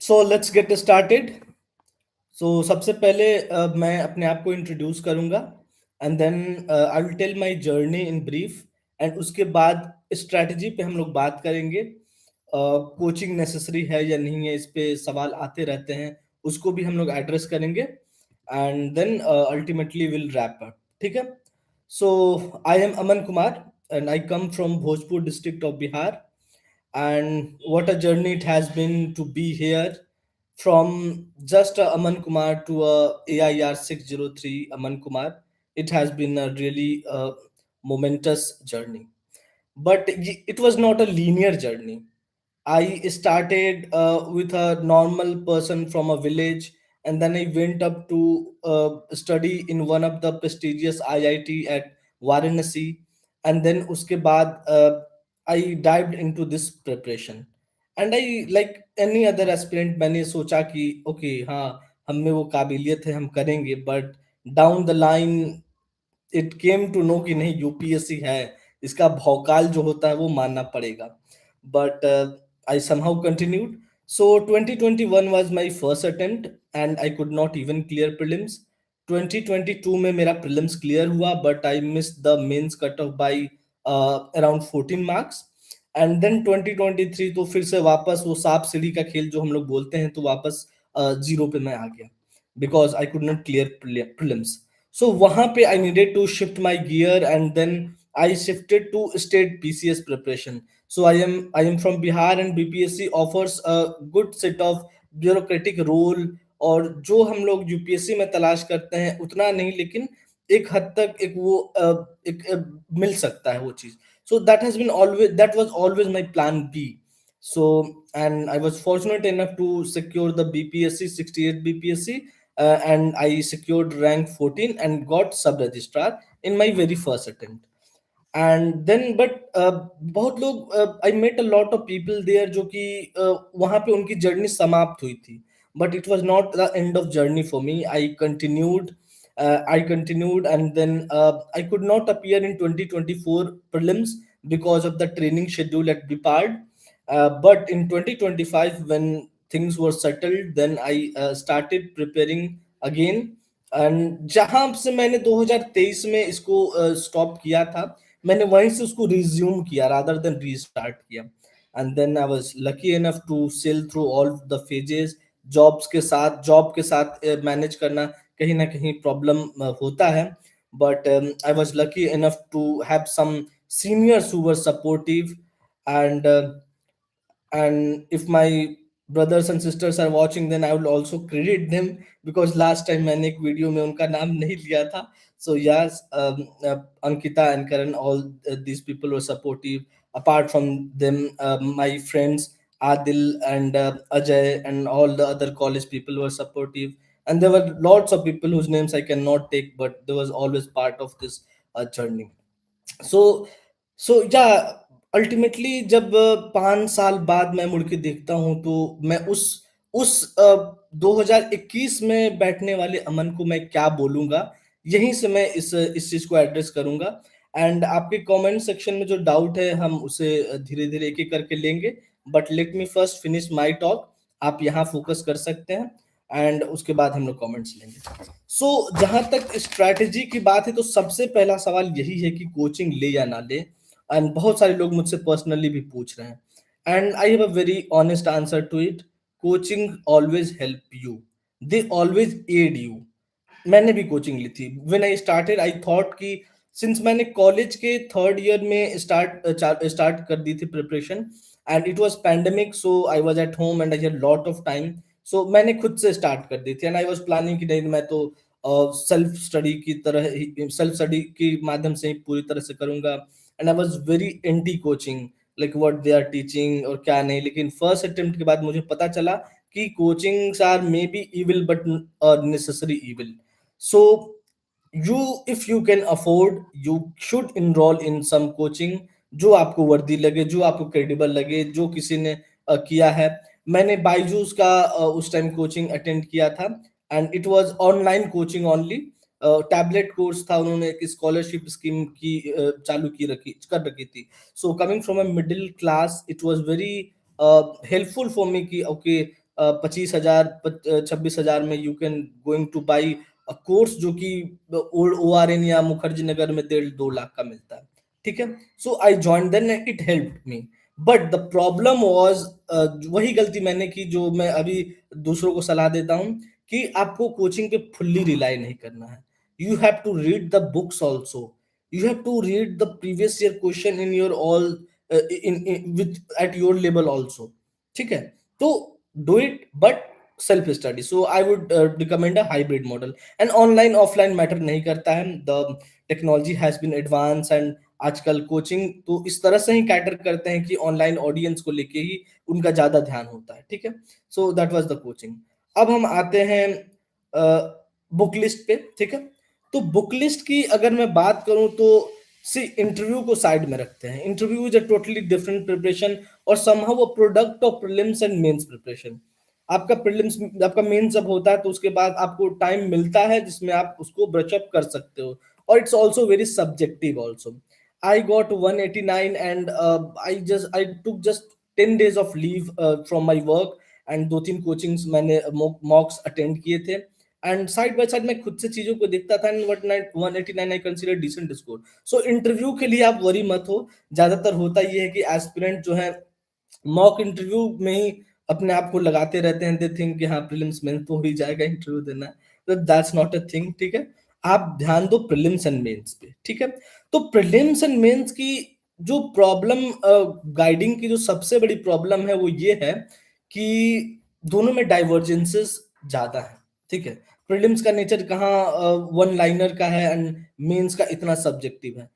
So let's get started. सबसे पहले मैं अपने आप को इंट्रोड्यूस करूंगा and then I will tell my journey in brief. And उसके बाद स्ट्रैटेजी पे हम लोग बात करेंगे। कोचिंग नेसेसरी है या नहीं है, इस पे सवाल आते रहते हैं, उसको भी हम लोग एड्रेस करेंगे। And then ultimately will wrap up. ठीक है। So I am Aman Kumar and I come from Bhojpur district of Bihar. And what a journey it has been to be here, from just a Aman Kumar to a AIR 603 Aman Kumar. It has been a really momentous journey, but it was not a linear journey. I started with a normal person from a village, and then I went up to study in one of the prestigious IIT at Varanasi, and then uske baad I dived into this preparation. And I, like any other aspirant, मैंने सोचा कि okay हाँ, हम में वो काबिलियत है, हम करेंगे, but down the line it came to know कि नहीं, यूपीएससी है, इसका भौकाल जो होता है वो मानना पड़ेगा। But I somehow continued. So 2021 was my first attempt and I could not even clear prelims. 2022 में मेरा प्रीलिम्स क्लियर हुआ, but I miss the mains cut off by around 14 marks. And then 2023 तो फिर से वापस वो सांप सीढ़ी का खेल जो हम लोग बोलते हैं, तो वापस जीरो पे मैं आ गया, because I could not clear prelims. So वहां पे I needed to shift my gear, and then I shifted to state PCS preparation. So I am from Bihar, and BPSC offers a good set of bureaucratic role, और जो हम लोग UPSC में तलाश करते हैं उतना नहीं, लेकिन एक हद तक एक वो मिल सकता है वो चीज। So that was always my plan B. So, and I was fortunate enough to secure the BPSC 68 BPSC, and I secured rank 14 and got sub registrar in my very first attempt. And then but बहुत लोग, I met a lot of people there जो कि वहां पे उनकी journey समाप्त हुई थी, but it was not the end of journey for me. I continued and then I could not appear in 2024 prelims because of the training schedule at BIPARD. But in 2025, when things were settled, then I started preparing again. And जहां से मैंने 2023 में इसको stop किया था, मैंने वहीं से उसको रिज्यूम किया रादर देन रीस्टार्ट किया। And then I was lucky enough to sail through all the phases. Job के साथ मैनेज करना कहीं ना कहीं प्रॉब्लम होता है, but I was lucky enough to have some seniors who were supportive. And and if my brothers and sisters are watching, then I will also credit them, because last time मैंने एक video में उनका नाम नहीं लिया था। So yes, Ankita and Karan, all these people were supportive. Apart from them, my friends Adil and Ajay and all the other college people were supportive, and there were lots of people whose names I cannot take, but there was always part of this journey. So ultimately जब 5 साल बाद मैं मुड़ के देखता हूं, तो मैं उस 2021 में बैठने वाले अमन को मैं क्या बोलूंगा, यहीं से मैं इस चीज को एड्रेस करूंगा। एंड आपके कमेंट सेक्शन में जो डाउट है, हम उसे धीरे धीरे एक एक करके लेंगे, but let me first finish my talk. आप यहाँ फोकस कर सकते हैं, एंड उसके बाद हम लोग कमेंट्स लेंगे। जहां तक स्ट्रैटेजी की बात है, तो सबसे पहला सवाल यही है कि कोचिंग ले या ना ले। एंड बहुत सारे लोग मुझसे पर्सनली भी पूछ रहे हैं, and I have a very honest answer to it. Coaching always help you, they always aid you. मैंने भी कोचिंग ली थी। When I started, I thought कि सिंस मैंने कॉलेज के थर्ड ईयर में स्टार्ट कर दी थी preparation, and it was pandemic, so I was at home and I had lot of time. So मैंने खुद से स्टार्ट कर दी थी, एंड आई वाज प्लानिंग कि नहीं, मैं तो सेल्फ स्टडी के माध्यम से ही पूरी तरह से करूंगा। And I was very anti coaching, like what they are teaching और क्या नहीं। लेकिन फर्स्ट अटेम्प्ट के बाद मुझे पता चला कि coachings are maybe evil, but necessary evil. So you, if you can afford, you should enroll in some coaching, जो आपको वर्दी लगे, जो आपको क्रेडिबल लगे, जो किसी ने किया है। मैंने बायजूस का उस टाइम कोचिंग अटेंड किया था, and it was online coaching only. Tablet course था, उन्होंने एक स्कॉलरशिप स्कीम की चालू की रखी कर रखी थी। So coming from a middle class, it was very helpful for me कि ओके, 25,000 26,000 में you can going two by a course जो कि ओल्ड ORN या मुखर्जी नगर में 1.5-2 लाख का मिलता है, ठीक है। So I join then, it help me. But the problem was, वही गलती मैंने की जो मैं अभी दूसरों को सलाह देता हूँ, कि आपको कोचिंग पे फुल्ली रिलाई नहीं करना है। You have to read the books also, you have to read the previous year question in your all in with at your level also, ठीक है। तो do it, but self study, so I would recommend a hybrid model, and online offline matter नहीं करता है। the technology has been advanced, and आजकल coaching तो इस तरह से ही कैटर करते हैं कि ऑनलाइन ऑडियंस को लेके ही उनका ज्यादा ध्यान होता है, ठीक है। सो दैट वाज द कोचिंग। अब हम आते हैं बुक लिस्ट पे, ठीक है। तो बुक लिस्ट की अगर मैं बात करूं तो सी, इंटरव्यू को साइड में रखते हैं। Interview is a totally different preparation और somehow a product of prelims and mains preparation. आपका प्रीलिम्स, आपका मेंस जब होता है तो उसके बाद आपको टाइम मिलता है जिसमें आप उसको ब्रश अप कर सकते हो, और it's also very subjective also. I got 189 and I took just 10 days of leave from my work, and 2-3 coachings मैंने मॉक्स अटेंड किए थे, एंड साइड बाय साइड मैं खुद से चीजों को देखता था, and 189 I consider decent score. So interview के लिए आप वरी मत हो। ज्यादातर होता ये है कि एस्पिरेंट जो है मॉक इंटरव्यू में ही अपने आप को लगाते रहते हैं, दे थिंक कि हाँ प्रीलिम्स मेंस तो हो ही जाएगा, इंटरव्यू देना है, तो दैट्स नॉट अ थिंग, ठीक है। आप ध्यान दो प्रीलिम्स एंड मेंस पे, ठीक है। तो प्रीलिम्स एंड मेंस की जो प्रॉब्लम, गाइडिंग की जो सबसे बड़ी प्रॉब्लम है वो ये है कि दोनों में डाइवर्जेंसेस ज्यादा है, ठीक है। प्रीलिम्स का नेचर कहाँ वन लाइनर का है, एंड मेंस का इतना सब्जेक्टिव है,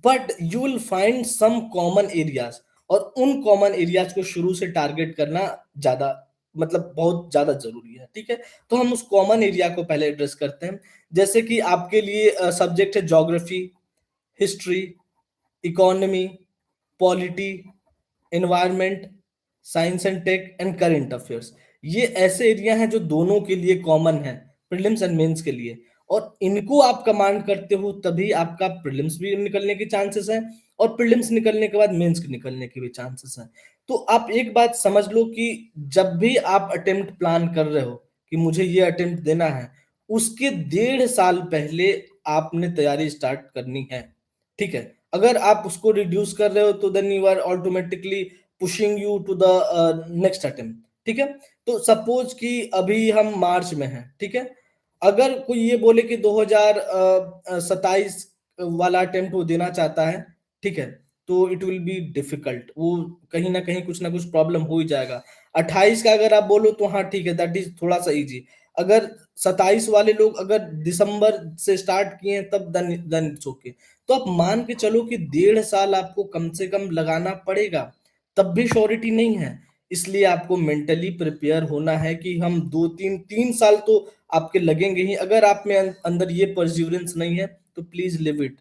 but you will find some common areas, और उन कॉमन एरियाज को शुरू से टारगेट करना ज्यादा, मतलब बहुत ज्यादा जरूरी है, ठीक है। तो हम उस कॉमन एरिया को पहले एड्रेस करते हैं। जैसे कि आपके लिए सब्जेक्ट है geography, history, economy, polity, environment, science and tech and current affairs. ये ऐसे एरिया हैं जो दोनों के लिए कॉमन है, प्रीलिम्स एंड मेंस के लिए, और इनको आप कमांड करते हो तभी आपका प्रीलिम्स भी निकलने के चांसेस हैं, और प्रीलिम्स निकलने के बाद मेंस के निकलने के भी चांसेस हैं। तो आप एक बात समझ लो कि जब भी आप अटेम्प्ट प्लान कर रहे हो कि मुझे ये अटेम्प्ट देना है, उसके 1.5 साल पहले आपने तैयारी स्टार्ट करनी है, ठीक है। अगर आप उसको रिड्यूस कर रहे हो तो then you are automatically pushing you to the next attempt, ठीक है। तो सपोज कि अभी हम मार्च में हैं, ठीक है। अगर कोई ये बोले कि 2027 वाला अटेम्प्ट वो देना चाहता है, ठीक है, तो इट विल बी डिफिकल्ट, वो कहीं ना कुछ प्रॉब्लम हो ही जाएगा। 28 का अगर आप बोलो तो हाँ ठीक है, दैट इज थोड़ा सा इजी। अगर 27 वाले लोग अगर दिसंबर से स्टार्ट किए हैं तब देन इट्स ओके। तो आप मान के चलो कि 1.5 साल आपको कम से कम लगाना पड़ेगा, तब भी श्योरिटी नहीं है। इसलिए आपको मेंटली प्रिपेयर होना है कि हम 2-3 3 साल तो आपके लगेंगे ही। अगर आप में अंदर ये परसिवरेंस नहीं है तो प्लीज लिव इट,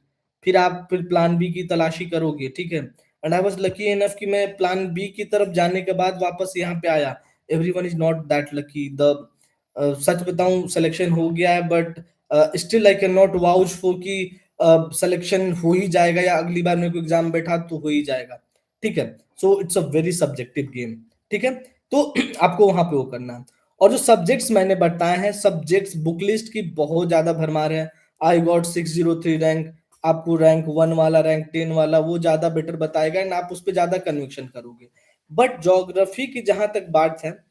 फिर प्लान बी की तलाशी करोगे, ठीक है। And I was lucky enough कि मैं प्लान बी की तरफ जाने के बाद वापस यहाँ पे आया। Everyone is not that lucky. The such बताऊं सिलेक्शन हो गया है, but still I can not vouch for कि सिलेक्शन हो ही जाएगा या अगली बार मेरे को एग्जाम बैठा तो हो ही जाएगा, ठीक है। So it's a very subjective game, ठीक है। तो आपको वहां पे वो करना है। और जो सब्जेक्ट्स मैंने बताए हैं, सब्जेक्ट्स बुक लिस्ट की बहुत ज्यादा भरमार है। आई गॉट 603 रैंक, आपको रैंक 1 वाला, रैंक 10 वाला वो ज्यादा बेटर बताएगा, एंड आप उस पर ज्यादा कन्विक्शन करोगे। बट ज्योग्राफी की जहां तक बात है,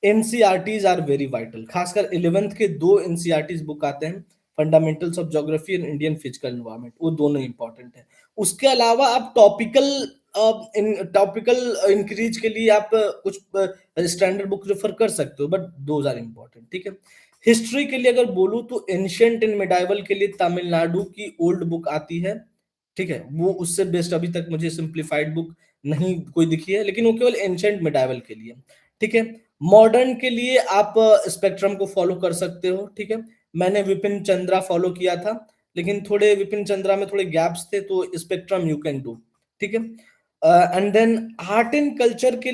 एनसीईआरटीज आर वेरी वाइटल। खासकर 11th के 2 एनसीईआरटीज बुक आते हैं, fundamentals of geography and Indian physical environment, वो दोनों इंपॉर्टेंट है। उसके अलावा आप टॉपिकल इंक्रीज के लिए आप कुछ स्टैंडर्ड बुक रेफर कर सकते हो, बट दोज आर इंपॉर्टेंट, ठीक है। हिस्ट्री के लिए अगर बोलूं तो एंशियंट एंड मिडाइवल के लिए तमिलनाडु की ओल्ड बुक आती है, ठीक है। वो उससे बेस्ट अभी तक मुझे सिंप्लीफाइड बुक नहीं कोई दिखी है, लेकिन वो केवल एंशियंट मिडाइवल के लिए, ठीक है। मॉडर्न के लिए आप स्पेक्ट्रम को फॉलो कर सकते हो, ठीक है। मैंने विपिन चंद्रा फॉलो किया था, लेकिन थोड़े विपिन चंद्रा में थोड़े गैप्स थे, तो स्पेक्ट्रम यू कैन डू, ठीक है। And then art and culture के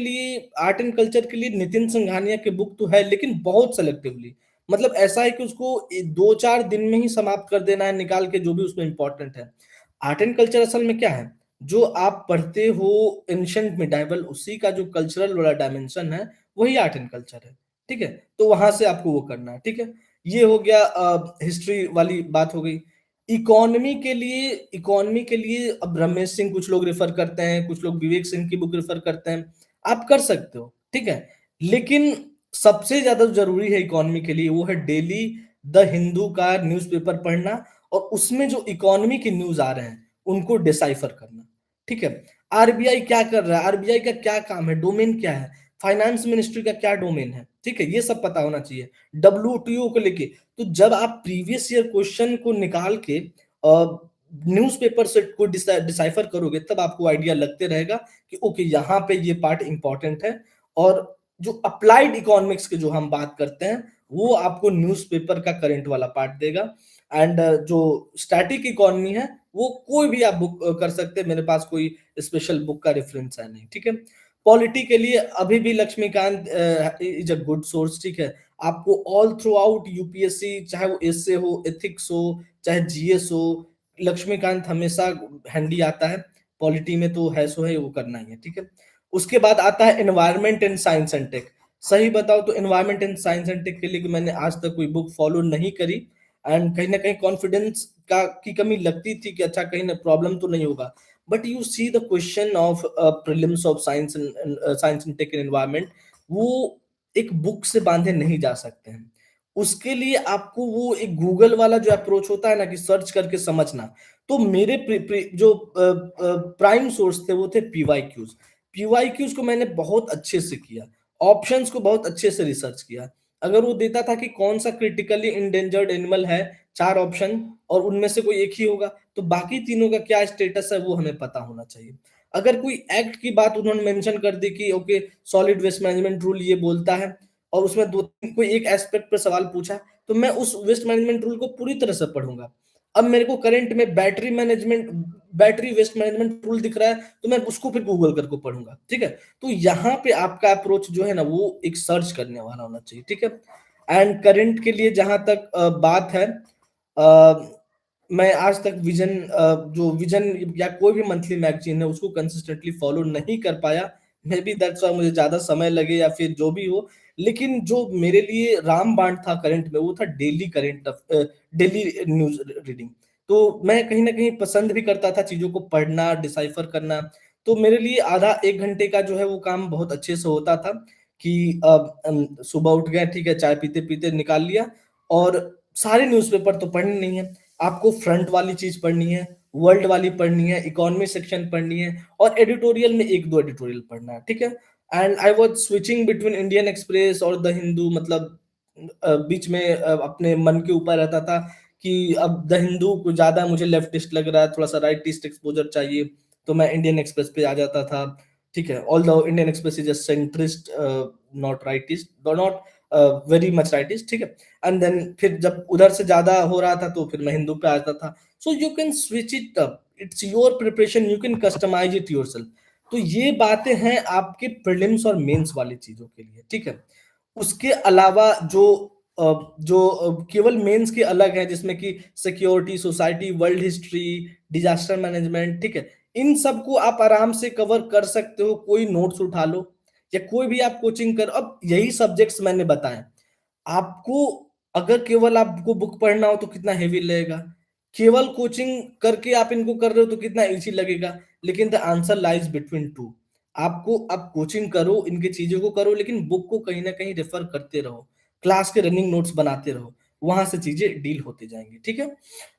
लिए नितिन संघानिया की बुक तो है, लेकिन बहुत सेलेक्टिवली। मतलब ऐसा है कि उसको 2-4 दिन में ही समाप्त कर देना है निकाल के, जो भी उसमें इंपॉर्टेंट है। आर्ट एंड कल्चर असल में क्या है, जो आप पढ़ते हो एंशिएंट मिडाइवल, उसी का जो कल्चरल वाला डायमेंशन है, वही आर्ट एंड कल्चर है, ठीक है, तो वहां से आपको वो करना है। ठीक है, ये हो गया हिस्ट्री वाली बात हो गई। इकोनॉमी के लिए अब रमेश सिंह कुछ लोग रेफर करते हैं, कुछ लोग विवेक सिंह की बुक रेफर करते हैं, आप कर सकते हो। ठीक है, लेकिन सबसे ज्यादा जरूरी है इकोनॉमी के लिए वो है डेली द हिंदू का न्यूज़पेपर पढ़ना, और उसमें जो इकोनॉमी के न्यूज आ रहे हैं उनको डिसाइफर करना। ठीक है, आरबीआई क्या कर रहा है, आरबीआई का क्या काम है, डोमेन क्या है, फाइनेंस मिनिस्ट्री का क्या डोमेन है, ठीक है, ये सब पता होना चाहिए। डब्ल्यूटीओ को लेके तो जब आप प्रीवियस ईयर क्वेश्चन को निकाल के न्यूज़पेपर से को डिसाइफर करोगे तब आपको आइडिया लगते रहेगा कि ओके यहाँ पे ये पार्ट इंपॉर्टेंट है। और जो अप्लाइड इकोनॉमिक्स के जो हम बात करते हैं वो आपको न्यूज़पेपर का करंट वाला पार्ट देगा। एंड जो स्टैटिक इकोनॉमी है वो कोई भी आप बुक कर सकते हैं, मेरे पास कोई स्पेशल बुक का रेफरेंस है नहीं। ठीक है, पॉलिटी के लिए अभी भी Laxmikanth is a good source. ठीक है, आपको ऑल थ्रू आउट यूपीएससी, चाहे वो एसए हो, एथिक्स हो, चाहे जीएस हो, लक्ष्मीकांत हमेशा हैंडी आता है। पॉलिटी में तो है सो है, वो करना ही है। ठीक है, उसके बाद आता है environment and science and tech. सही बताओ तो environment and science and tech के लिए मैंने आज तक कोई बुक फॉलो नहीं करी, एंड कहीं ना कहीं कॉन्फिडेंस का की कमी लगती थी कि अच्छा कहीं ना प्रॉब्लम तो नहीं होगा। But you see the question of prelims of science and tech and environment, वो एक बुक से बांधे नहीं जा सकते हैं। उसके लिए आपको वो एक गूगल वाला जो अप्रोच होता है ना कि सर्च करके समझना। तो मेरे जो प्राइम सोर्स थे वो थे पीवाईक्यूज। पीवाईक्यूज को मैंने बहुत अच्छे से किया, ऑप्शंस को बहुत अच्छे से रिसर्च किया। अगर वो देता था कि कौन सा क्रिटिकली इंडेंजर्ड एनिमल है, चार ऑप्शन, और उनमें से कोई एक ही होगा, तो बाकी तीनों का क्या स्टेटस है वो हमें पता होना चाहिए। अगर कोई एक्ट की बात उन्होंने मेंशन कर दी कि okay solid waste management rule ये बोलता है, और उसमें दो तीन कोई एक एस्पेक्ट पर सवाल पूछा, तो मैं उस वेस्ट मैनेजमेंट रूल को पूरी तरह से पढ़ूंगा। अब मेरे को करंट में बैटरी वेस्ट मैनेजमेंट रूल दिख रहा है, तो मैं उसको फिर गूगल करके पढ़ूंगा। ठीक है, तो यहाँ पे आपका अप्रोच जो है ना वो एक सर्च करने वाला होना चाहिए। ठीक है, एंड करंट के लिए जहां तक बात है, मैं आज तक जो विजन या कोई भी मंथली मैगजीन है उसको कंसिस्टेंटली फॉलो नहीं कर पाया। मे बी दैट्स व्हाई मुझे ज्यादा समय लगे या फिर जो भी हो। लेकिन जो मेरे लिए रामबाण था करंट में वो था डेली न्यूज रीडिंग। तो मैं कहीं ना कहीं पसंद भी करता था चीजों को पढ़ना, डिसाइफर करना। तो मेरे लिए आधा एक घंटे का जो है वो काम बहुत अच्छे से होता था कि सुबह उठ गए, ठीक है, चाय पीते पीते निकाल लिया। और सारे न्यूज़पेपर तो पढ़ने नहीं है, आपको फ्रंट वाली चीज पढ़नी है, वर्ल्ड वाली पढ़नी है, इकोनॉमी सेक्शन पढ़नी है, और एडिटोरियल में एक दो एडिटोरियल पढ़ना है। ठीक है, and I was switching between Indian express और द हिंदू, मतलब बीच में अपने मन के ऊपर रहता था कि अब द हिंदू को ज्यादा मुझे लेफ्टिस्ट लग रहा है, थोड़ा सा राइटिस्ट एक्सपोजर चाहिए, तो मैं इंडियन एक्सप्रेस पे आ जाता था। ठीक है, all the Indian express is a centrist, not rightist, not very much rightist. ठीक है, एंड देन फिर जब उधर से ज्यादा हो रहा था तो फिर मैं हिंदू पे आ जाता था। So you can switch it up, it's your preparation, you can customise it yourself. तो ये बातें हैं आपके प्रीलिम्स और मेंस वाली चीजों के लिए। ठीक है, उसके अलावा केवल मेंस के अलग है, जिसमें कि security, society, world history, disaster management. ठीक है, इन सबको आप आराम से कवर कर सकते हो, कोई नोट्स उठा लो या कोई भी आप कोचिंग करो। अब यही सब्जेक्ट्स मैंने बताए आपको, अगर केवल आपको बुक पढ़ना हो तो कितना हेवी लगेगा, केवल कोचिंग करके आप इनको कर रहे हो तो कितना इजी लगेगा। लेकिन the answer lies between two. आपको अब कोचिंग करो, इनकी चीजों को करो, लेकिन बुक को कहीं ना कहीं रेफर करते रहो, क्लास के रनिंग नोट्स बनाते रहो, वहां से चीजें डील होती जाएंगी। ठीक है,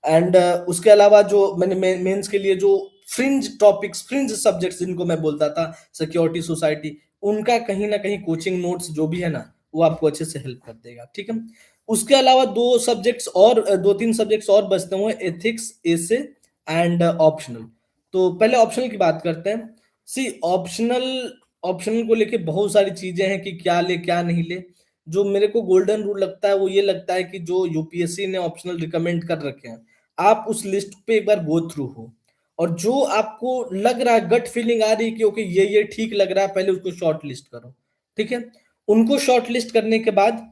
एंड उसके अलावा जो मैंने मेंस के लिए जो फ्रिंज टॉपिक्स, फ्रिंज सब्जेक्ट्स जिनको मैं बोलता था, सिक्योरिटी, सोसाइटी, उनका कहीं ना कहीं कोचिंग नोट्स जो भी है ना वो आपको अच्छे से हेल्प कर देगा। ठीक है, उसके अलावा दो तीन सब्जेक्ट्स और बचते हुए, एथिक्स, एसे एंड ऑप्शनल। तो पहले ऑप्शनल की बात करते हैं। सी ऑप्शनल, ऑप्शनल को लेके बहुत सारी चीजें हैं कि क्या ले क्या नहीं ले। जो मेरे को गोल्डन रूल लगता है वो ये लगता है कि जो यूपीएससी ने ऑप्शनल रिकमेंड कर रखे हैं, आप उस लिस्ट पे एक बार गो थ्रू हो, और जो आपको लग रहा है, गट फीलिंग आ रही है कि ओके ये ठीक लग रहा है, पहले उसको शॉर्ट लिस्ट करो। ठीक है, उनको शॉर्ट लिस्ट करने के बाद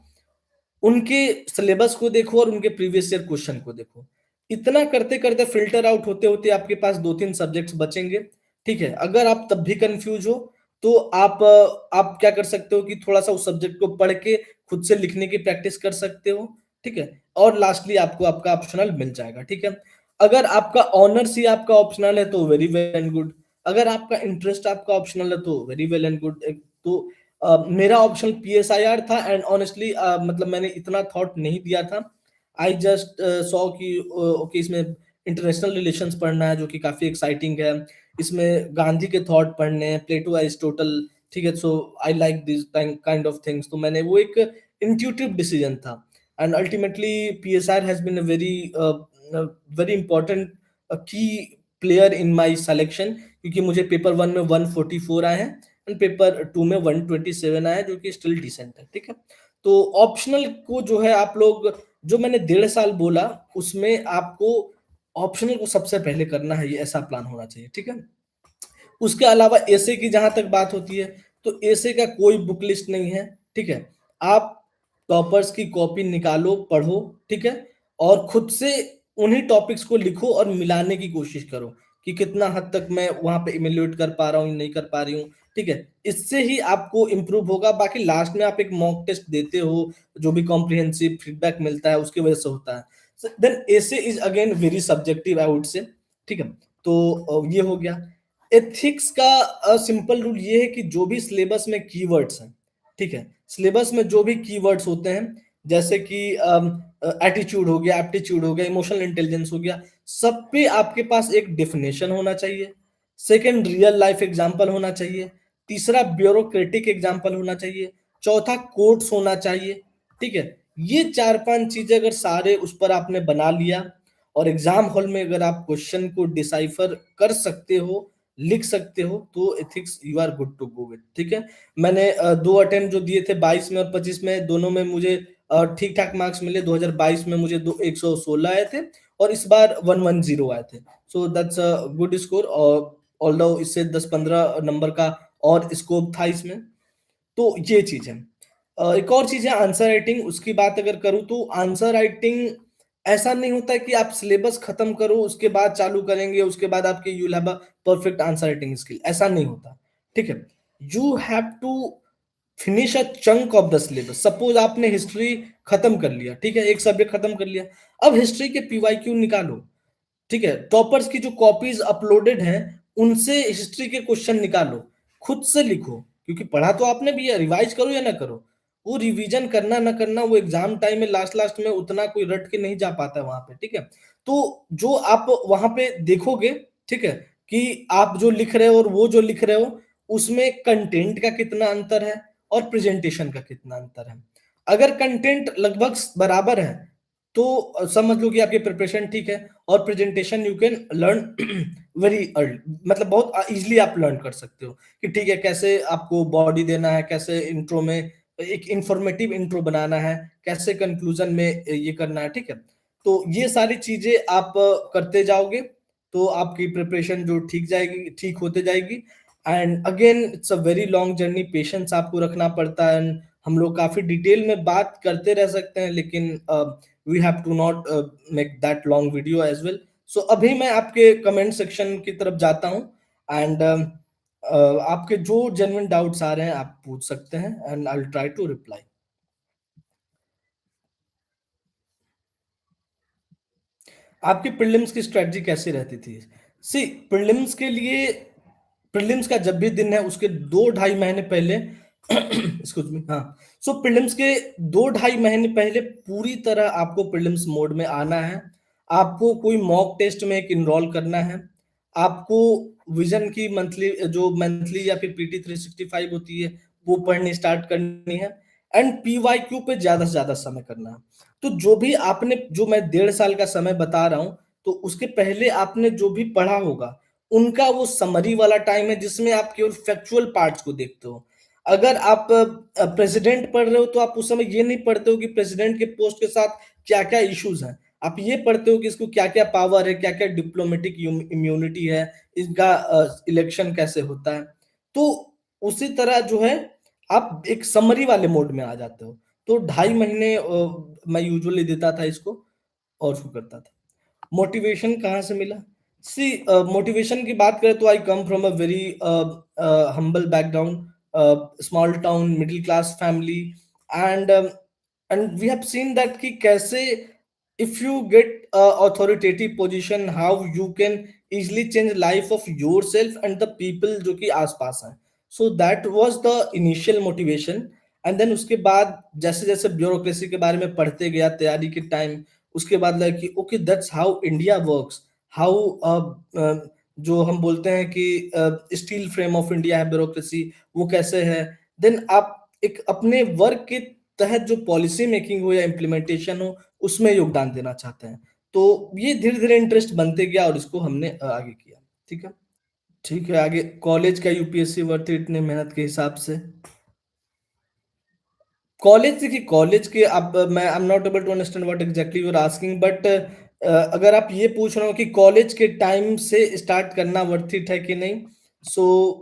उनके सिलेबस को देखो और उनके प्रीवियस ईयर क्वेश्चन को देखो। इतना करते करते फिल्टर आउट होते होते आपके पास दो तीन सब्जेक्ट्स बचेंगे। ठीक है, अगर आप तब भी कंफ्यूज हो तो आप क्या कर सकते हो कि थोड़ा-सा उस सब्जेक्ट को पढ़ के खुद से लिखने की प्रैक्टिस कर सकते हो, ठीक है? और लास्टली आपको आपका ऑप्शनल मिल जाएगा, ठीक है? अगर आपका ऑनर्स ही आपका ऑप्शनल है तो वेरी वेल एंड गुड। अगर आपका इंटरेस्ट आपका ऑप्शनल है तो वेरी वेल एंड गुड। तो मेरा ऑप्शनल पीएसआईआर था एंड ऑनेस्टली मतलब मैंने इतना थॉट नहीं दिया था। आई जस्ट सॉ कि ओके इसमें इंटरनेशनल रिलेशंस पढ़ना है जो कि काफ़ी एक्साइटिंग है। इसमें गांधी के थॉट पढ़ने हैं, प्लेटो, एरिस्टोटल, ठीक है? So I like this kind of things. तो मैंने वो एक इंट्यूटिव डिसीजन था and ultimately PSR has been a very important key player in my selection, क्योंकि मुझे पेपर 1 में 144 आए हैं एंड पेपर 2 में 127 आए हैं, जो कि स्टिल डिसेंट है, ठीक है? तो ऑप्शनल को जो है आप लोग, जो मैंने 1.5 साल बोला, उसमें आपको ऑप्शनल को सबसे पहले करना है, ये ऐसा प्लान होना चाहिए, ठीक है? उसके अलावा एसे की जहां तक बात होती है, तो एसे का कोई बुक लिस्ट नहीं है, ठीक है? आप टॉपर्स की कॉपी निकालो, पढ़ो, ठीक है? और खुद से उन्हीं टॉपिक्स को लिखो और मिलाने की कोशिश करो कि कितना हद तक मैं वहां पे इवेल्युएट कर पा रहा हूँ, नहीं कर पा रही हूँ, ठीक है? इससे ही आपको इम्प्रूव होगा। बाकी लास्ट में आप एक मॉक टेस्ट देते हो, जो भी कॉम्प्रिहेंसिव फीडबैक मिलता है उसकी वजह से होता है। Then essay is again very subjective, I would say, ठीक है? तो ये हो गया। एथिक्स का सिंपल रूल ये है कि जो भी सिलेबस में कीवर्ड्स हैं, ठीक है? सिलेबस में जो भी कीवर्ड्स होते हैं, जैसे कि एटीट्यूड हो गया, एप्टीट्यूड हो गया, इमोशनल इंटेलिजेंस हो गया, सब पे आपके पास एक डेफिनेशन होना चाहिए। सेकंड, रियल लाइफ एग्जांपल होना चाहिए। तीसरा, ब्यूरोक्रेटिक एग्जांपल होना चाहिए। चौथा, कोट्स होना चाहिए, ठीक है? ये 4-5 चीजें अगर सारे उस पर आपने बना लिया और एग्जाम हॉल में अगर आप क्वेश्चन को डिसाइफर कर सकते हो, लिख सकते हो, तो ethics you are good to go with, ठीक है? मैंने 2 अटेम्प्ट जो दिए थे 22 में और 25 में, दोनों में मुझे ठीक ठाक मार्क्स मिले। 2022 में मुझे 116 आए थे और इस बार 110 आए थे। So that's a good score. और ऑल्दो इससे 10-15 नंबर का और स्कोप था इसमें। तो ये चीज है। एक और चीज है आंसर राइटिंग। उसकी बात अगर करूं तो आंसर राइटिंग ऐसा नहीं होता है कि आप सिलेबस खत्म करो उसके बाद चालू करेंगे, उसके बाद आपके you will have a perfect answer writing skill, ऐसा नहीं होता, ठीक है? You have to finish a chunk of the syllabus. Suppose आपने हिस्ट्री खत्म कर लिया, ठीक है? एक सब्जेक्ट खत्म कर लिया, अब हिस्ट्री के पीवाईक्यू निकालो, ठीक है? टॉपर्स की जो कॉपीज अपलोडेड हैं, उनसे हिस्ट्री के क्वेश्चन निकालो, खुद से लिखो, क्योंकि पढ़ा तो आपने भी है, रिवाइज करो या ना करो, वो रिवीजन करना ना करना वो एग्जाम टाइम में लास्ट लास्ट में उतना कोई रट के नहीं जा पाता है वहां पे, ठीक है? तो जो आप वहां पे देखोगे, ठीक है, कि आप जो लिख रहे हो और वो जो लिख रहे हो, उसमें कंटेंट का कितना अंतर है और प्रेजेंटेशन का कितना अंतर है। अगर कंटेंट लगभग बराबर है, तो समझ लो कि आपकी प्रिपरेशन ठीक है। और presentation you can learn very early, मतलब बहुत इजीली आप लर्न कर सकते हो कि ठीक है कैसे आपको बॉडी देना है, कैसे इंट्रो में एक इंफॉर्मेटिव इंट्रो बनाना है, कैसे कंक्लूजन में ये करना है, ठीक है? तो ये सारी चीजें आप करते जाओगे तो आपकी प्रिपरेशन जो ठीक जाएगी, ठीक होते जाएगी। And again it's a very long journey, patience आपको रखना पड़ता है। And हम लोग काफी डिटेल में बात करते रह सकते हैं, लेकिन we have to not make that long video as well. So अभी मैं आपके कमेंट सेक्शन की तरफ जाता हूँ एंड आपके जो जेन्युइन डाउट्स आ रहे हैं आप पूछ सकते हैं and I will try to reply. आपकी प्रीलिम्स की स्ट्रेटजी कैसी रहती थी? सी, प्रीलिम्स के लिए, प्रीलिम्स का जब भी दिन है उसके 2-2.5 महीने पहले एक्सक्यूज मी, हाँ, सो प्रीलिम्स के 2-2.5 महीने पहले पूरी तरह आपको प्रीलिम्स मोड में आना है। आपको कोई मॉक टेस्ट में एक इनरोल करना है। आपको विजन की मंथली या फिर पीटी 365 होती है, वो पढ़नी स्टार्ट करनी है एंड पीवाईक्यू पे ज्यादा से ज्यादा समय करना है। तो जो भी आपने, जो मैं 1.5 साल का समय बता रहा हूँ, तो उसके पहले आपने जो भी पढ़ा होगा, उनका वो समरी वाला टाइम है जिसमें आप केवल फैक्चुअल पार्ट्स को देखते हो। अगर आप प्रेसिडेंट पढ़ रहे हो तो आप उस समय ये नहीं पढ़ते हो कि प्रेसिडेंट के पोस्ट के साथ क्या क्या इश्यूज हैं। आप ये पढ़ते हो कि इसको क्या क्या पावर है, क्या क्या डिप्लोमेटिक इम्यूनिटी है, इसका इलेक्शन कैसे होता है। तो उसी तरह जो है, आप एक समरी वाले मोड में आ जाते हो। तो 2.5 महीने मैं यूजुअली देता था इसको और उसको करता था। मोटिवेशन कहाँ से मिला? सी, मोटिवेशन की बात करें तो I come from a very humble background, small town, middle class family, and and we have seen that कि कैसे if you get a authoritative position, how you can easily change life of yourself and the people जो कि आसपास हैं. So that was the initial motivation. And then उसके बाद जैसे जैसे ब्यूरोक्रेसी के बारे में पढ़ते गया तैयारी के टाइम, उसके बाद लगा कि okay that's how India works, how जो हम बोलते हैं कि स्टील फ्रेम ऑफ इंडिया है ब्यूरोक्रेसी, वो कैसे है. देन आप एक अपने वर्क के तहत जो पॉलिसी मेकिंग हो या इम्प्लीमेंटेशन हो, उसमें योगदान देना चाहते हैं. तो ये धीरे धीरे इंटरेस्ट बनते गया और इसको हमने आगे किया. ठीक है. ठीक है, आगे कॉलेज का यूपीएससी वर्थ इतने मेहनत के हिसाब से. कॉलेज देखिए, कॉलेज के अब मैं I am not able to understand what exactly you are asking, but अगर आप ये पूछ रहे हो कि कॉलेज के टाइम से स्टार्ट करना वर्थ इट है कि नहीं, सो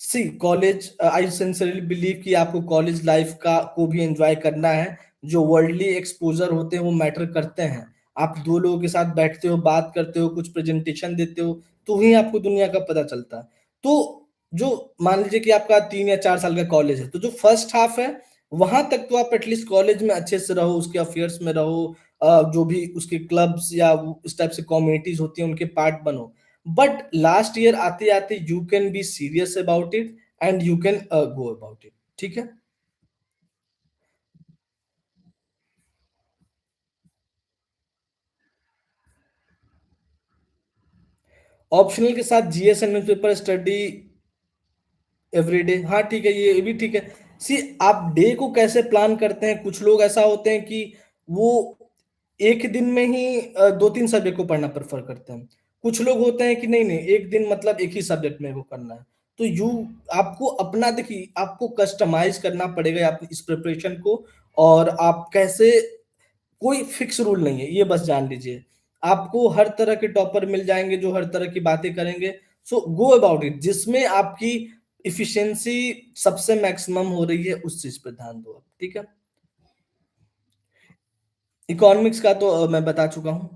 सी कॉलेज, आई सिंसियरली बिलीव कि आपको कॉलेज लाइफ का को भी एंजॉय करना है. जो वर्ल्डली एक्सपोजर होते हैं वो मैटर करते हैं. आप दो लोगों के साथ बैठते हो, बात करते हो, कुछ प्रेजेंटेशन देते हो, तो ही आपको दुनिया का पता चलता है. तो जो मान लीजिए कि आपका 3 या 4 साल का कॉलेज है, तो जो फर्स्ट हाफ है वहां तक तो आप एटलीस्ट कॉलेज में अच्छे से रहो, उसके अफेयर्स में रहो, जो भी उसके क्लब्स या इस टाइप से कम्युनिटीज होती हैं उनके पार्ट बनो. बट लास्ट ईयर आते आते you can be serious about it and you can go about it. ठीक है. ऑप्शनल के साथ GS and newspaper study everyday, हाँ ठीक है, ये भी ठीक है. सी आप डे को कैसे प्लान करते हैं. कुछ लोग ऐसा होते हैं कि वो एक दिन में ही 2-3 सब्जेक्ट को पढ़ना प्रेफर करते हैं. कुछ लोग होते हैं कि नहीं नहीं, एक दिन मतलब एक ही सब्जेक्ट में वो करना है. तो यू आपको अपना देखिए, आपको कस्टमाइज करना पड़ेगा अपनी इस प्रिपरेशन को. और आप कैसे, कोई फिक्स रूल नहीं है, ये बस जान लीजिए. आपको हर तरह के टॉपर मिल जाएंगे जो हर तरह की बातें करेंगे. सो गो अबाउट इट, जिसमें आपकी इफिशिएंसी सबसे मैक्सिमम हो रही है उस चीज पे ध्यान दो आप. ठीक है. इकोनॉमिक्स का तो मैं बता चुका हूँ.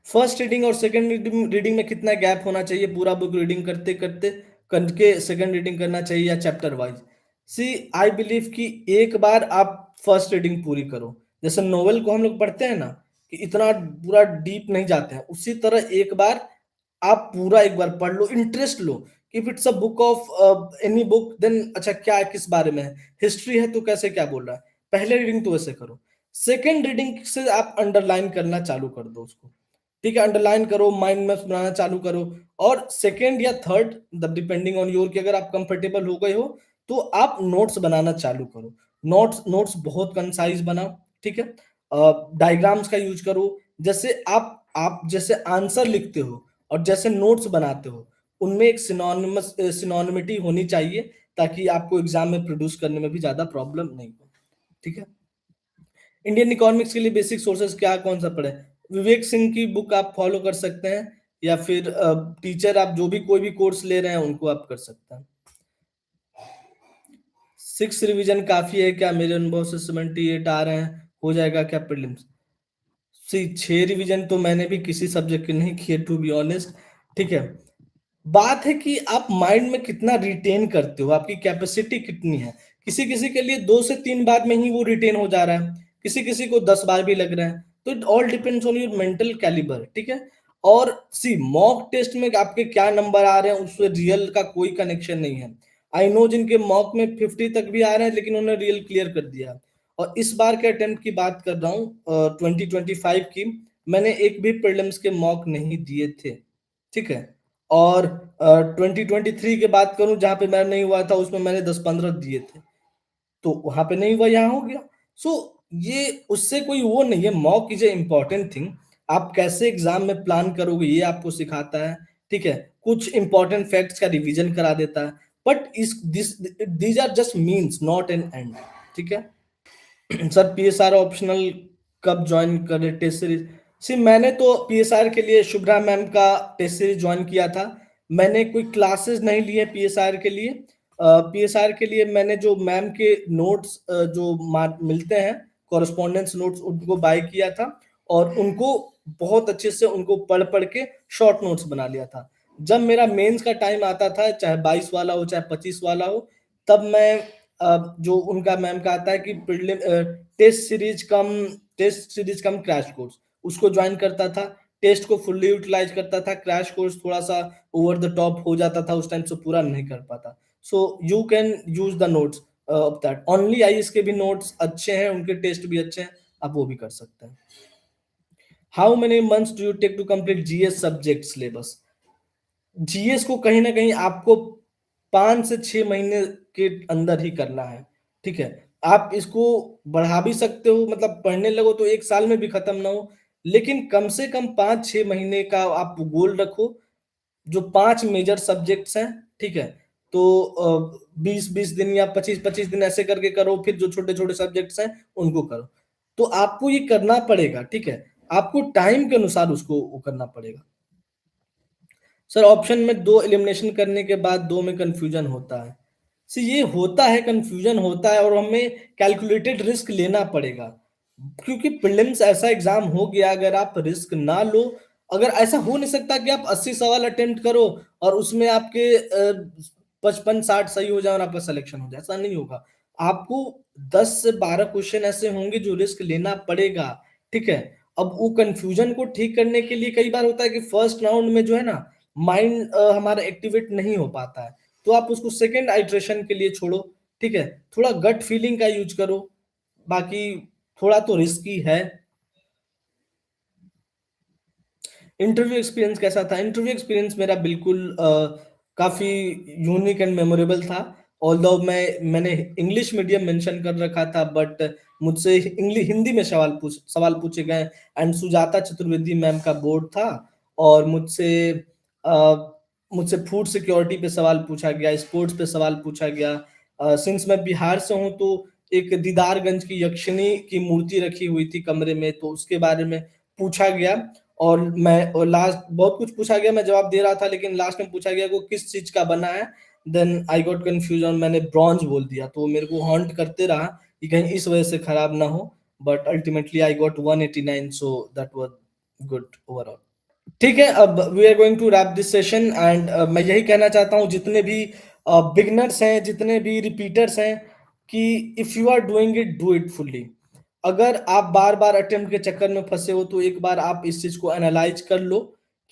फर्स्ट रीडिंग और सेकंड रीडिंग में कितना गैप होना चाहिए, पूरा बुक रीडिंग करते करते करके सेकंड रीडिंग करना चाहिए या chapter wise. See I believe कि एक बार आप फर्स्ट रीडिंग पूरी करो. जैसे नोवेल को हम लोग पढ़ते हैं ना, कि इतना पूरा डीप नहीं जाते हैं, उसी तरह एक बार आप पूरा एक बार पढ़ लो, इंटरेस्ट लो. If it's a book of any book, then अच्छा क्या है, किस बारे में है, हिस्ट्री है तो कैसे क्या बोल रहा है, पहले रीडिंग तो वैसे करो. सेकेंड रीडिंग से आप अंडरलाइन करना चालू कर दो उसको. ठीक है, अंडरलाइन करो, माइंड मैप्स बनाना चालू करो. और सेकेंड या थर्ड, डिपेंडिंग ऑन योर, कि अगर आप कंफर्टेबल हो गए हो तो आप नोट्स बनाना चालू करो. नोट्स नोट्स बहुत कंसाइज बनाओ. ठीक है. डायग्राम्स का यूज करो. जैसे आप जैसे आंसर लिखते हो और जैसे नोट्स बनाते हो, उनमें एक सिनोनिमिटी होनी चाहिए, ताकि आपको एग्जाम में प्रोड्यूस करने में भी ज्यादा प्रॉब्लम नहीं हो. ठीक है. इंडियन इकोनॉमिक्स के लिए बेसिक सोर्सेज क्या, कौन सा पढ़े. विवेक सिंह की बुक आप फॉलो कर सकते हैं, या फिर टीचर आप जो भी कोई भी कोर्स ले रहे हैं उनको आप कर सकते हैं. 6 रिवीजन काफी है क्या, मेरे अनुभव से 78 आ रहे हैं, हो जाएगा क्या प्रीलिम्स. सी 6 रिवीजन तो मैंने भी किसी सब्जेक्ट के नहीं किए, टू बी ऑनेस्ट. ठीक है. बात है कि आप माइंड में कितना रिटेन करते हो, आपकी कैपेसिटी कितनी है. किसी किसी के लिए 2 से 3 बार में ही वो रिटेन हो जा रहा है, किसी किसी को 10 बार भी लग रहा है. तो it all depends on your mental calibre. ठीक है. और सी मॉक टेस्ट में आपके क्या नंबर आ रहे हैं उससे रियल का कोई कनेक्शन नहीं है. आई नो जिनके मॉक में 50 तक भी आ रहे हैं लेकिन उन्होंने रियल क्लियर कर दिया. और इस बार के अटेम्प्ट की बात कर रहा हूँ 2025 की, मैंने एक भी प्रीलिम्स के मॉक नहीं दिए थे. ठीक है. और 2023 की बात करूं जहां पे मैं नहीं हुआ था, उसमें मैंने 10-15 दिए थे. तो वहां पे नहीं हुआ, यहाँ हो गया. सो ये उससे कोई वो नहीं है. Mock is a important thing. आप कैसे एग्जाम में प्लान करोगे ये आपको सिखाता है. ठीक है. कुछ इंपॉर्टेंट फैक्ट्स का रिवीजन करा देता है. But is this these are just means, not an end. ठीक है. सर पीएसआर ऑप्शनल कब ज्वाइन करें, टेस्ट सीरीज. सी मैंने तो पीएसआर के लिए शुभ्रा मैम का टेस्ट सीरीज ज्वाइन किया था. मैंने कोई क्लासेस नहीं लिए पीएसआर के लिए. पीएसआर के लिए मैंने जो मैम के नोट्स जो मिलते हैं, कॉरेस्पॉन्डेंस नोट्स, उनको बाय किया था. और उनको बहुत अच्छे से उनको पढ़ पढ़ के शॉर्ट नोट्स बना लिया था. जब मेरा मेंस का टाइम आता था, चाहे 22 वाला हो, चाहे 25 वाला हो, तब मैं जो उनका मैम का आता है कि टेस्ट सीरीज कम क्रैश कोर्स, उसको ज्वाइन करता था। टेस्ट को फुल्ली यूटिलाइज करता था, क्रैश कोर्स थोड़ा सा ओवर द टॉप हो जाता था उस टाइम, से पूरा नहीं कर पाता। So you can use the notes of that only. IAS के भी नोट्स अच्छे हैं, उनके टेस्ट भी अच्छे हैं, आप वो भी कर सकते हैं। How many months do you take to complete GS subject syllabus? GS को कहीं ना कहीं आपको 5 से 6 महीने के अंदर ही करना है, ठीक है। आप इसको बढ़ा भी सकते हो, मतलब पढ़ने लगो तो 1 साल में भी खत्म ना हो, लेकिन कम से कम 5-6 महीने का आप गोल रखो। जो 5 मेजर सब्जेक्ट्स हैं, ठीक है, तो 20-20 दिन या 25-25 दिन ऐसे करके करो, फिर जो छोटे छोटे सब्जेक्ट्स हैं उनको करो। तो आपको ये करना पड़ेगा, ठीक है, आपको टाइम के अनुसार उसको वो करना पड़ेगा। सर ऑप्शन में 2 एलिमिनेशन करने के बाद 2 में कंफ्यूजन होता है। सर ये होता है, कंफ्यूजन होता है, और हमें कैलकुलेटेड रिस्क लेना पड़ेगा, क्योंकि प्रीलिम्स ऐसा एग्जाम हो गया, अगर आप रिस्क ना लो, अगर ऐसा हो नहीं सकता कि आप 80 सवाल अटेम्प्ट करो और उसमें आपके 55-60 सही हो जाए और आपका सिलेक्शन हो जाए, ऐसा नहीं होगा। आपको 10 से 12 क्वेश्चन ऐसे होंगे जो रिस्क लेना पड़ेगा, ठीक है। अब वो कंफ्यूजन को ठीक करने के लिए कई बार होता है कि फर्स्ट राउंड में जो है ना, माइंड हमारा एक्टिवेट नहीं हो पाता है, तो आप उसको सेकेंड आइट्रेशन के लिए छोड़ो, ठीक है। थोड़ा गट फीलिंग का यूज करो, बाकी थोड़ा तो रिस्की है। इंटरव्यू एक्सपीरियंस कैसा था? इंटरव्यू एक्सपीरियंस मेरा बिल्कुल काफ़ी यूनिक एंड मेमोरेबल था। ऑल्दो मैंने इंग्लिश मीडियम मेंशन कर रखा था, बट मुझसे हिंदी में सवाल पूछे गए, एंड सुजाता चतुर्वेदी मैम का बोर्ड था, और अ, मुझसे फूड सिक्योरिटी पे सवाल पूछा गया, स्पोर्ट्स पे सवाल पूछा गया। सिंस मैं बिहार से हूँ, तो एक दीदारगंज की यक्षिणी की मूर्ति रखी हुई थी कमरे में, तो उसके बारे में पूछा गया। और लास्ट बहुत कुछ पूछा गया, मैं जवाब दे रहा था, लेकिन लास्ट में पूछा गया वो किस चीज का बना है। देन आई गॉट कंफ्यूज और मैंने ब्रॉन्ज बोल दिया, तो वो मेरे को हॉन्ट करते रहा कि कहीं इस वजह से खराब ना हो। But ultimately I got 189, so that was good overall. ठीक है, अब we are going to wrap this session, and मैं यही कहना चाहता हूँ जितने भी बिगनर्स हैं, जितने भी रिपीटर्स हैं, कि if you are doing it, do it fully. अगर आप बार बार अटेम्प्ट के चक्कर में फंसे हो, तो एक बार आप इस चीज को एनालाइज कर लो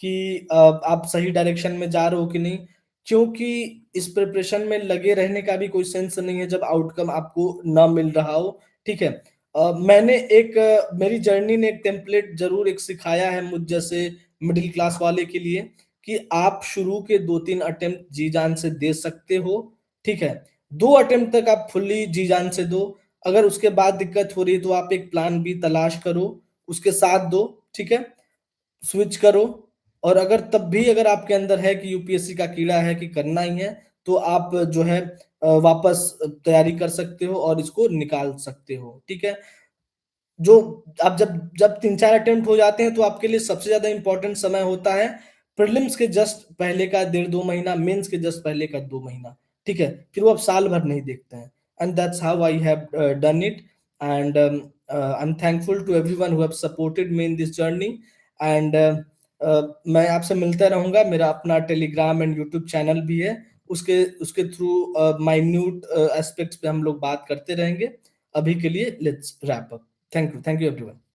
कि आप सही डायरेक्शन में जा रहे हो कि नहीं, क्योंकि इस प्रिपरेशन में लगे रहने का भी कोई सेंस नहीं है जब आउटकम आपको ना मिल रहा हो, ठीक है। मेरी जर्नी ने एक टेम्पलेट जरूर एक सिखाया है मुझ जैसे मिडिल क्लास वाले के लिए, कि आप शुरू के 2-3 अटेम्प्ट जी जान से दे सकते हो, ठीक है। 2 अटेम्प्ट तक आप फुल्ली जी जान से दो। अगर उसके बाद दिक्कत हो रही है तो आप एक प्लान बी तलाश करो, उसके साथ दो, ठीक है, स्विच करो। और अगर तब भी अगर आपके अंदर है कि यूपीएससी का कीड़ा है कि करना ही है, तो आप जो है वापस तैयारी कर सकते हो और इसको निकाल सकते हो, ठीक है। जो आप जब जब 3-4 अटेम्प्ट हो जाते हैं, तो आपके लिए सबसे ज्यादा इंपॉर्टेंट समय होता है प्रीलिम्स के जस्ट पहले का 1.5-2 महीना, मेंस के जस्ट पहले का 2 महीना, ठीक है। फिर वो आप साल भर नहीं देखते हैं, and that's how I have done it. And I am thankful to everyone who have supported me in this journey. And मैं आपसे मिलता रहूंगा, मेरा अपना टेलीग्राम एंड यूट्यूब चैनल भी है, उसके उसके थ्रू माइन्यूट एस्पेक्ट्स पे हम लोग बात करते रहेंगे। अभी के लिए let's wrap up. Thank you. Thank you, everyone.